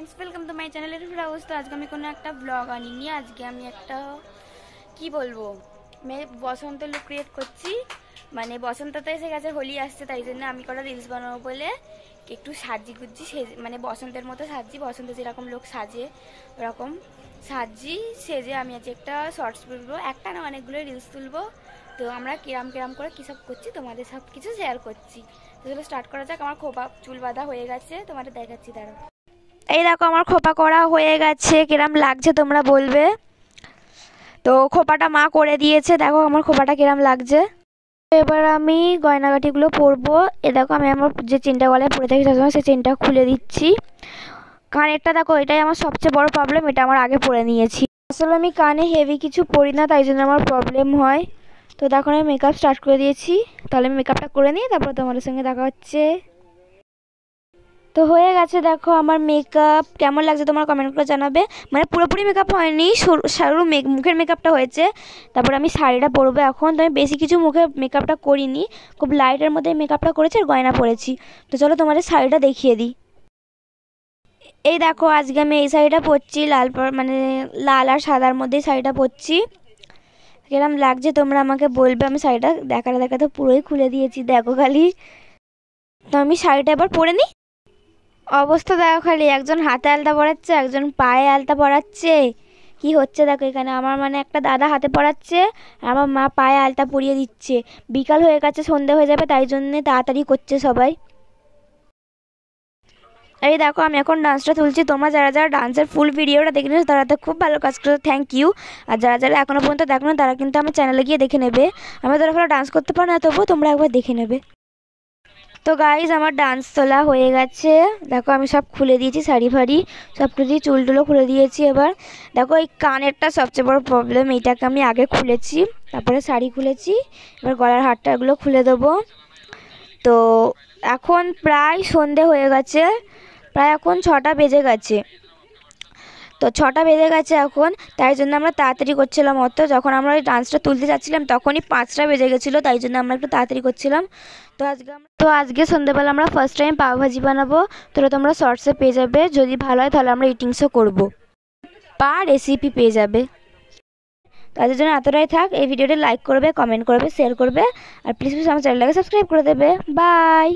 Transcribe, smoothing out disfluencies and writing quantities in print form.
Friends welcome to my channel Firaus. तो आज के কোনো একটা ব্লগ আনিনি। আজকে আমি একটা কি বলবো मैं বসন্ত লুক ক্রিয়েট করছি। মানে বসন্ত তো এসে গেছে, হোলি আসছে, তাই জন্য আমি কটা রিলস বানাবো বলে একটু সাজি গুজি মানে বসন্তের মতো সাজি, বসন্ত যেরকম লোক সাজে ওরকম সাজি সেজে আমি আজ একটা শর্টস তুলবো। একটা না অনেকগুলো রিলস তুলবো। তো আমরা কিরাম কিরাম করে কী সব করছি তোমাদের সব কিছু শেয়ার করছি। তো চলো স্টার্ট করা যাক। আমার খোপা চুল বাঁধা হয়ে গেছে, তোমাদের দেখাচ্ছি। দাঁড়াও, এই দেখো আমার খোপা করা হয়ে গেছে। কিরাম লাগছে তোমরা বলবে। তো খোপাটা মা করে দিয়েছে, দেখো আমার খোপাটা কিরাম লাগছে। এবার আমি গয়নাগাটিগুলো পরবো। এ দেখো আমি আমার যে চেনটা গলায় পরে থাকি সবসময় সেই চেনটা খুলে দিচ্ছি। কানেরটা দেখো, এটাই আমার সবচেয়ে বড় প্রবলেম, এটা আমার আগে পরে নিয়েছি। আসলে আমি কানে হেভি কিছু পরি না, তাই জন্য আমার প্রবলেম হয়। তো দেখো আমি মেকআপ স্টার্ট করে দিয়েছি। তাহলে আমি মেকআপটা করে নিই, তারপর তোমাদের সঙ্গে দেখা হচ্ছে। তো হয়ে গেছে, দেখো আমার মেকআপ কেমন লাগছে তোমার কমেন্ট করে জানাবে। মানে পুরোপুরি মেকআপ হয়নি, সরু মুখের মেকআপটা হয়েছে। তারপর আমি শাড়িটা পরবো এখন। তো আমি বেশি কিছু মুখে মেকআপটা করিনি, খুব লাইটের মধ্যে মেকআপটা করেছি আর গয়না পরেছি। তো চলো তোমাদের শাড়িটা দেখিয়ে দিই। এই দেখো আজকে আমি এই শাড়িটা পরছি, মানে লাল আর সাদার মধ্যে শাড়িটা পরছি। কিরম লাগছে তোমরা আমাকে বলবে। আমি শাড়িটা দেখাতে দেখাতে পুরোই খুলে দিয়েছি, দেখো খালি। তো আমি শাড়িটা এবার পরে নিই। অবস্থা দেখো খালি, একজন হাতে আলতা পরাচ্ছে, একজন পায়ে আলতা পরাচ্ছে। কি হচ্ছে দেখো এখানে, আমার মানে একটা দাদা হাতে পরাচ্ছে আর আমার মা পায়ে আলতা পরিয়ে দিচ্ছে। বিকাল হয়ে গেছে, সন্ধে হয়ে যাবে, তাই জন্যে তাড়াতাড়ি করছে সবাই। এই দেখো আমি এখন ডান্সটা তুলছি। তোমরা যারা যারা ডান্সের ফুল ভিডিওটা দেখে নিয়েছো তারা তো খুব ভালো কাজ করেছো, থ্যাংক ইউ। আর যারা যারা এখনো পর্যন্ত দেখো না তারা কিন্তু আমার চ্যানেলে গিয়ে দেখে নেবে। আমি যারা ভালো ডান্স করতে পারো না, তবুও তোমরা একবার দেখে নেবে। তো গাইজ আমার ডান্স তোলা হয়ে গেছে। দেখো আমি সব খুলে দিয়েছি, শাড়ি ফাড়ি সব খুলে দিয়ে চুল টুলো খুলে দিয়েছি। এবার দেখো এই কানেরটা সবচেয়ে বড় প্রবলেম, এইটাকে আমি আগে খুলেছি, তারপরে শাড়ি খুলেছি। এবার গলার হারটা এগুলো খুলে দেবো। তো এখন প্রায় সন্ধে হয়ে গেছে, প্রায় এখন 6টা বেজে গেছে। তো 6টা বেজে গেছে এখন, তাই জন্য আমরা তাড়াতাড়ি করছিলাম। যখন আমরা ওই ডান্সটা তুলতে যাচ্ছিলাম তখনই 5টা বেজে গেছিলো, তাই জন্য আমরা একটু তাড়াতাড়ি করছিলাম। তো আজকে সন্ধ্যেবেলা আমরা ফার্স্ট টাইম পাওভাজি বানাবো। তোমরা শর্টসে পেয়ে যাবে, যদি ভালো হয় তাহলে আমরা ইটিংসও করবো বা রেসিপি পেয়ে যাবে। তাদের জন্য এতটাই থাক। এই ভিডিওটি লাইক করবে, কমেন্ট করবে, শেয়ার করবে আর প্লিজ প্লিজ আমার চ্যানেলটাকে সাবস্ক্রাইব করে দেবে। বাই।